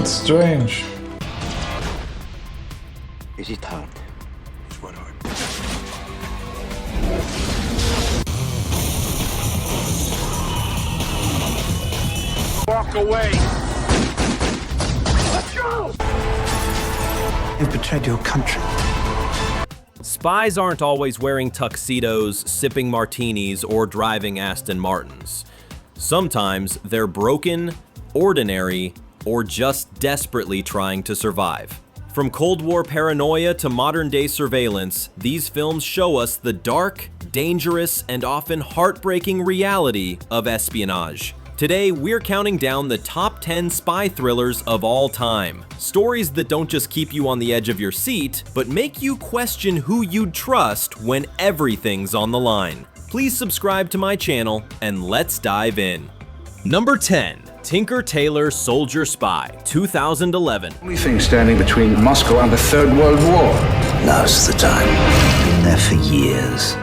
It's strange. Is it hard? It's what hard. Walk away! Let's go! You've betrayed your country. Spies aren't always wearing tuxedos, sipping martinis, or driving Aston Martins. Sometimes they're broken, ordinary, or just desperately trying to survive. From Cold War paranoia to modern-day surveillance, these films show us the dark, dangerous, and often heartbreaking reality of espionage. Today, we're counting down the top 10 spy thrillers of all time. Stories that don't just keep you on the edge of your seat, but make you question who you'd trust when everything's on the line. Please subscribe to my channel, and let's dive in. Number 10. Tinker Tailor Soldier Spy, 2011. Only thing standing between Moscow and the Third World War. Now's the time. Been there for years.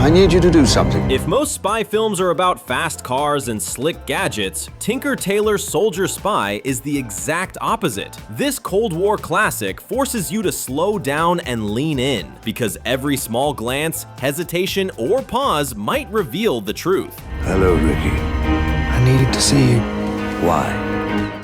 I need you to do something. If most spy films are about fast cars and slick gadgets, Tinker Tailor Soldier Spy is the exact opposite. This Cold War classic forces you to slow down and lean in, because every small glance, hesitation, or pause might reveal the truth. Hello, Ricky. I needed to see you. Why?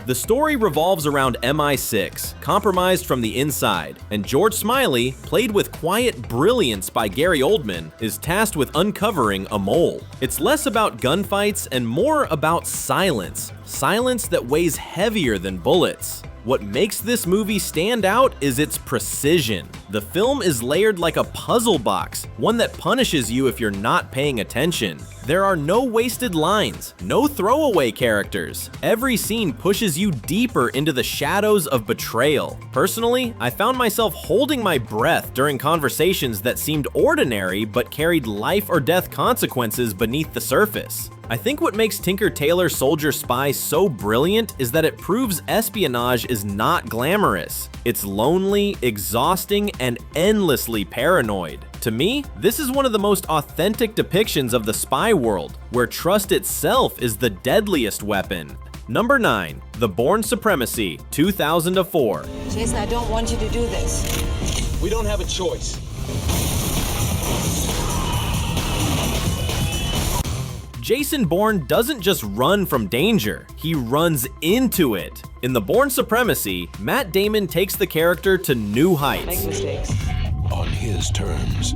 The story revolves around MI6, compromised from the inside, and George Smiley, played with quiet brilliance by Gary Oldman, is tasked with uncovering a mole. It's less about gunfights and more about silence. Silence that weighs heavier than bullets. What makes this movie stand out is its precision. The film is layered like a puzzle box, one that punishes you if you're not paying attention. There are no wasted lines, no throwaway characters. Every scene pushes you deeper into the shadows of betrayal. Personally, I found myself holding my breath during conversations that seemed ordinary but carried life or death consequences beneath the surface. I think what makes Tinker Tailor Soldier Spy so brilliant is that it proves espionage is not glamorous. It's lonely, exhausting, and endlessly paranoid. To me, this is one of the most authentic depictions of the spy world, where trust itself is the deadliest weapon. Number 9. The Bourne Supremacy, 2004. Jason, I don't want you to do this. We don't have a choice. Jason Bourne doesn't just run from danger, he runs into it. In The Bourne Supremacy, Matt Damon takes the character to new heights. Make mistakes. On his terms.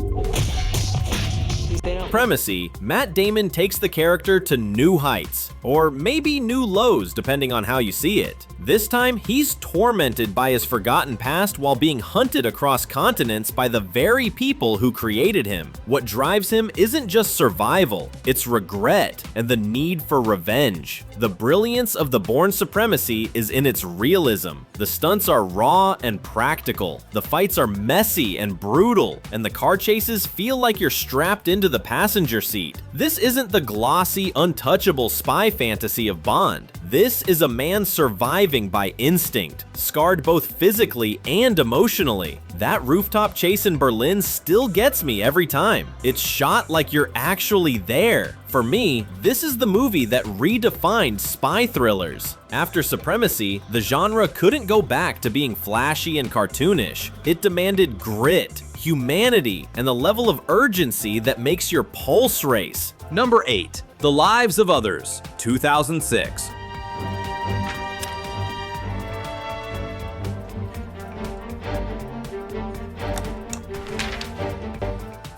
Supremacy, Matt Damon takes the character to new heights, or maybe new lows depending on how you see it. This time, he's tormented by his forgotten past while being hunted across continents by the very people who created him. What drives him isn't just survival, it's regret and the need for revenge. The brilliance of The Bourne Supremacy is in its realism. The stunts are raw and practical, the fights are messy and brutal, and the car chases feel like you're strapped into the passenger seat. This isn't the glossy, untouchable spy fantasy of Bond. This is a man surviving by instinct, scarred both physically and emotionally. That rooftop chase in Berlin still gets me every time. It's shot like you're actually there. For me, this is the movie that redefined spy thrillers. After Supremacy, the genre couldn't go back to being flashy and cartoonish. It demanded grit, humanity, and the level of urgency that makes your pulse race. Number 8. The Lives of Others, 2006.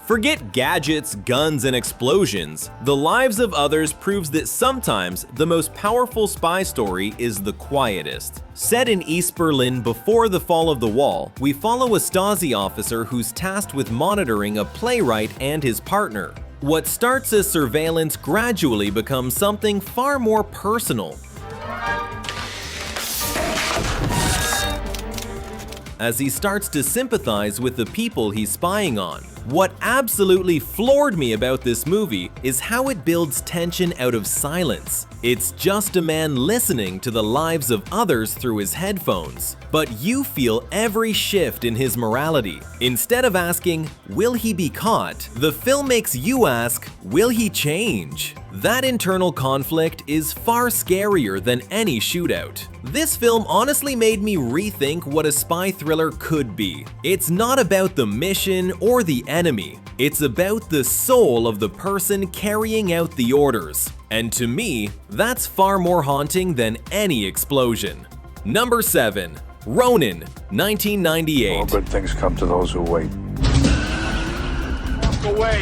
Forget gadgets, guns, and explosions. The Lives of Others proves that sometimes the most powerful spy story is the quietest. Set in East Berlin before the fall of the wall, we follow a Stasi officer who's tasked with monitoring a playwright and his partner. What starts as surveillance gradually becomes something far more personal. As he starts to sympathize with the people he's spying on. What absolutely floored me about this movie is how it builds tension out of silence. It's just a man listening to the lives of others through his headphones, but you feel every shift in his morality. Instead of asking, will he be caught, the film makes you ask, will he change? That internal conflict is far scarier than any shootout. This film honestly made me rethink what a spy thriller could be. It's not about the mission or the enemy. It's about the soul of the person carrying out the orders. And to me, that's far more haunting than any explosion. Number 7. Ronin, 1998. All good things come to those who wait. Walk away.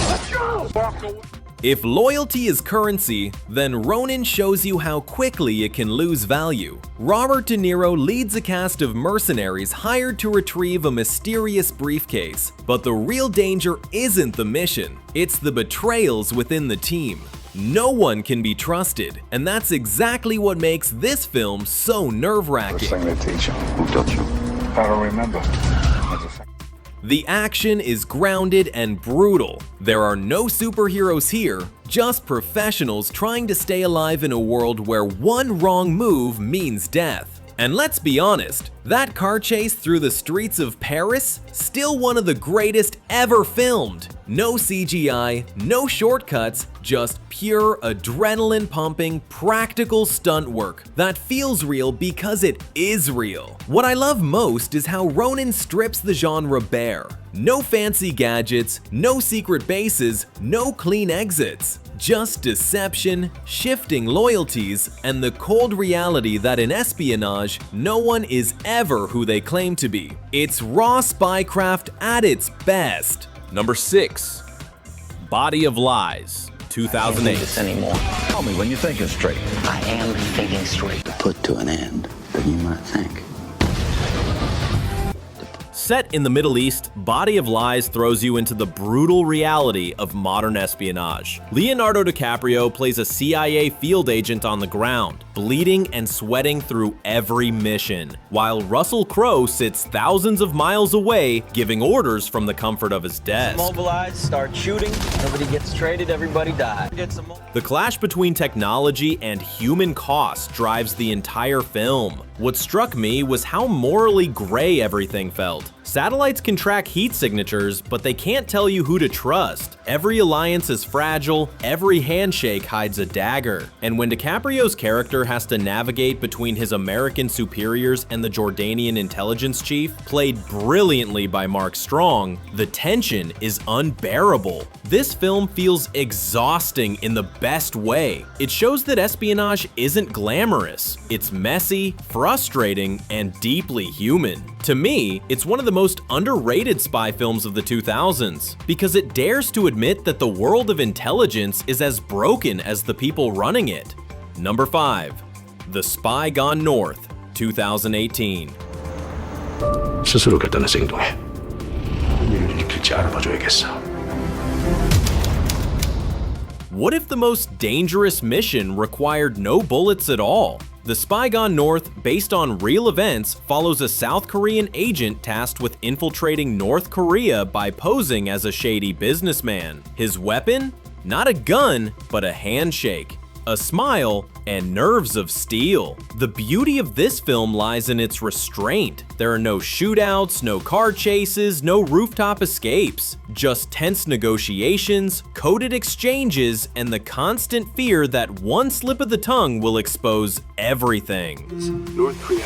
Let's go. Walk away. If loyalty is currency, then Ronin shows you how quickly it can lose value. Robert De Niro leads a cast of mercenaries hired to retrieve a mysterious briefcase, but the real danger isn't the mission, it's the betrayals within the team. No one can be trusted, and that's exactly what makes this film so First nerve-wracking. thing they teach you. Who taught you? How to remember. The action is grounded and brutal. There are no superheroes here, just professionals trying to stay alive in a world where one wrong move means death. And let's be honest, that car chase through the streets of Paris, still one of the greatest ever filmed. No CGI, no shortcuts, just pure adrenaline-pumping, practical stunt work that feels real because it is real. What I love most is how Ronin strips the genre bare. No fancy gadgets, no secret bases, no clean exits. Just deception, shifting loyalties, and the cold reality that in espionage, no one is ever who they claim to be. It's raw spycraft at its best. Number 6. Body of Lies, 2008. This anymore. Tell me when you're thinking straight. I am thinking straight. Put to an end than you might think. Set in the Middle East, Body of Lies throws you into the brutal reality of modern espionage. Leonardo DiCaprio plays a CIA field agent on the ground, bleeding and sweating through every mission, while Russell Crowe sits thousands of miles away giving orders from the comfort of his desk. Mobilize, start shooting, nobody gets traded, everybody dies. The clash between technology and human cost drives the entire film. What struck me was how morally gray everything felt. Satellites can track heat signatures, but they can't tell you who to trust. Every alliance is fragile, every handshake hides a dagger. And when DiCaprio's character has to navigate between his American superiors and the Jordanian intelligence chief, played brilliantly by Mark Strong, the tension is unbearable. This film feels exhausting in the best way. It shows that espionage isn't glamorous. It's messy, frustrating, and deeply human. To me, it's one of the most underrated spy films of the 2000s, because it dares to admit that the world of intelligence is as broken as the people running it. Number 5. The Spy Gone North, 2018. 스스로 결단해서 행동해. 일을 일으킬지 알아봐줘야겠어. What if the most dangerous mission required no bullets at all? The Spy Gone North, based on real events, follows a South Korean agent tasked with infiltrating North Korea by posing as a shady businessman. His weapon? Not a gun, but a handshake, a smile, and nerves of steel. The beauty of this film lies in its restraint. There are no shootouts, no car chases, no rooftop escapes. Just tense negotiations, coded exchanges, and the constant fear that one slip of the tongue will expose everything. North Korea.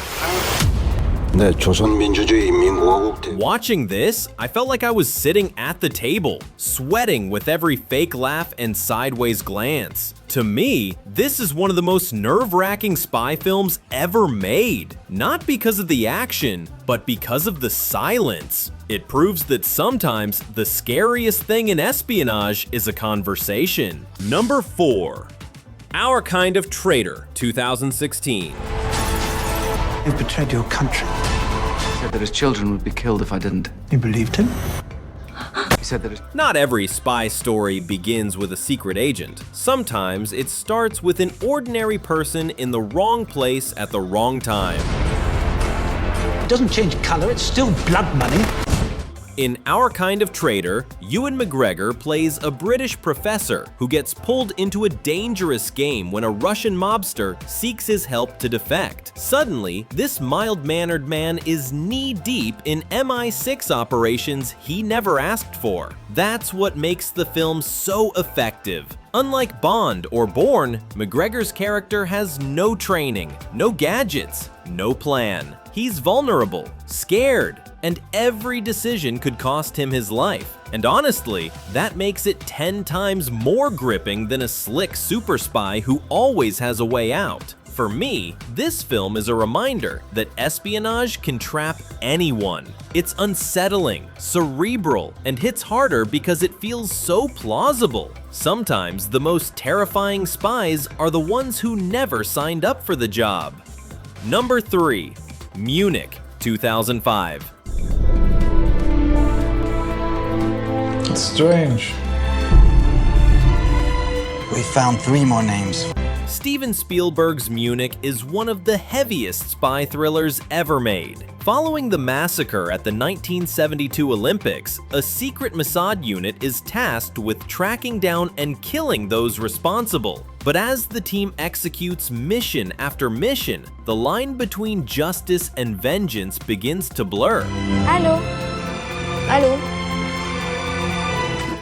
네, 조선민주주의인민공화국 Watching this, I felt like I was sitting at the table, sweating with every fake laugh and sideways glance. To me, this is one of the most nerve-wracking spy films ever made. Not because of the action, but because of the silence. It proves that sometimes the scariest thing in espionage is a conversation. Number 4. Our Kind of Traitor, 2016. You've betrayed your country. He said that his children would be killed if I didn't. You believed him? He said that his... Not every spy story begins with a secret agent. Sometimes it starts with an ordinary person in the wrong place at the wrong time. It doesn't change color, it's still blood money. In Our Kind of Traitor, Ewan McGregor plays a British professor who gets pulled into a dangerous game when a Russian mobster seeks his help to defect. Suddenly, this mild-mannered man is knee-deep in MI6 operations he never asked for. That's what makes the film so effective. Unlike Bond or Bourne, McGregor's character has no training, no gadgets, no plan. He's vulnerable, scared, and every decision could cost him his life. And honestly, that makes it 10 times more gripping than a slick super spy who always has a way out. For me, this film is a reminder that espionage can trap anyone. It's unsettling, cerebral, and hits harder because it feels so plausible. Sometimes the most terrifying spies are the ones who never signed up for the job. Number 3. Munich, 2005. It's strange. We found 3 more names. Steven Spielberg's Munich is one of the heaviest spy thrillers ever made. Following the massacre at the 1972 Olympics, a secret Mossad unit is tasked with tracking down and killing those responsible. But as the team executes mission after mission, the line between justice and vengeance begins to blur. Allô? Allô?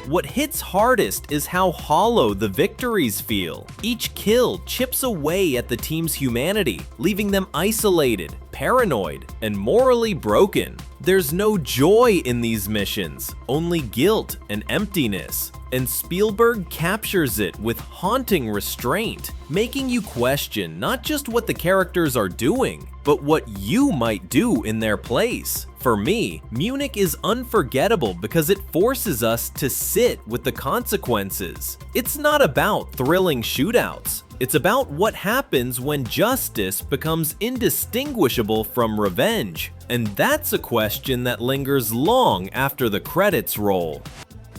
What hits hardest is how hollow the victories feel. Each kill chips away at the team's humanity, leaving them isolated, paranoid, and morally broken. There's no joy in these missions, only guilt and emptiness. And Spielberg captures it with haunting restraint, making you question not just what the characters are doing, but what you might do in their place. For me, Munich is unforgettable because it forces us to sit with the consequences. It's not about thrilling shootouts. It's about what happens when justice becomes indistinguishable from revenge. And that's a question that lingers long after the credits roll.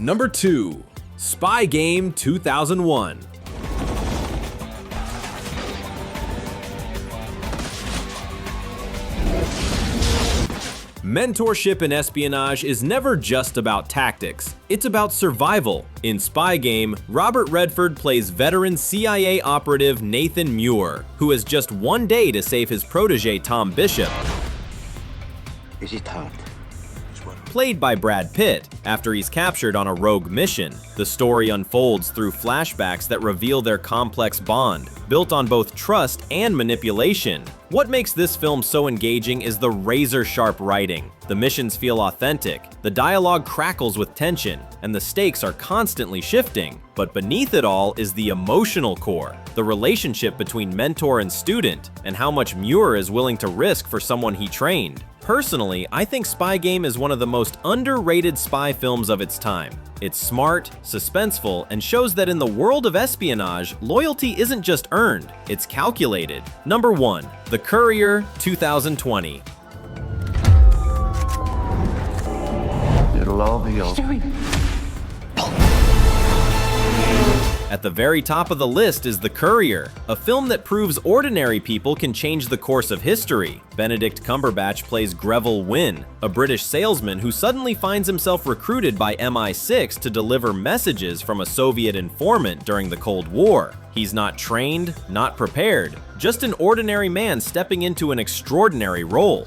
Number 2. Spy Game 2001. Mentorship in espionage is never just about tactics, it's about survival. In Spy Game, Robert Redford plays veteran CIA operative Nathan Muir, who has just one day to save his protege Tom Bishop. Is it hard? Played by Brad Pitt, after he's captured on a rogue mission. The story unfolds through flashbacks that reveal their complex bond, built on both trust and manipulation. What makes this film so engaging is the razor-sharp writing. The missions feel authentic, the dialogue crackles with tension, and the stakes are constantly shifting. But beneath it all is the emotional core, the relationship between mentor and student, and how much Muir is willing to risk for someone he trained. Personally, I think Spy Game is one of the most underrated spy films of its time. It's smart, suspenseful, and shows that in the world of espionage, loyalty isn't just earned, it's calculated. Number 1. The Courier, 2020. It'll all be over. At the very top of the list is The Courier, a film that proves ordinary people can change the course of history. Benedict Cumberbatch plays Greville Wynne, a British salesman who suddenly finds himself recruited by MI6 to deliver messages from a Soviet informant during the Cold War. He's not trained, not prepared, just an ordinary man stepping into an extraordinary role.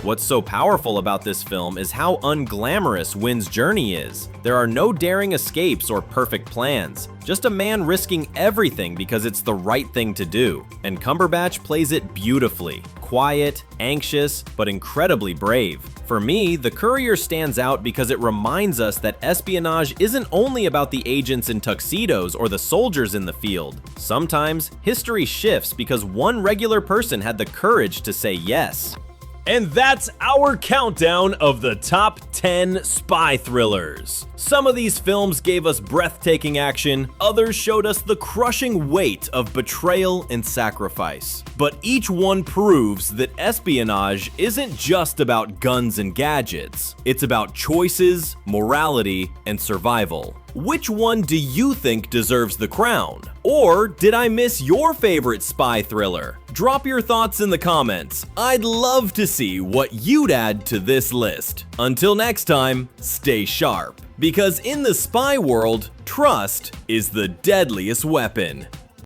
What's so powerful about this film is how unglamorous Wynne's journey is. There are no daring escapes or perfect plans, just a man risking everything because it's the right thing to do. And Cumberbatch plays it beautifully. Quiet, anxious, but incredibly brave. For me, The Courier stands out because it reminds us that espionage isn't only about the agents in tuxedos or the soldiers in the field. Sometimes, history shifts because one regular person had the courage to say yes. And that's our countdown of the top 10 spy thrillers. Some of these films gave us breathtaking action, others showed us the crushing weight of betrayal and sacrifice. But each one proves that espionage isn't just about guns and gadgets. It's about choices, morality, and survival. Which one do you think deserves the crown? Or did I miss your favorite spy thriller? Drop your thoughts in the comments. I'd love to see what you'd add to this list. Until next time, stay sharp. Because in the spy world, trust is the deadliest weapon.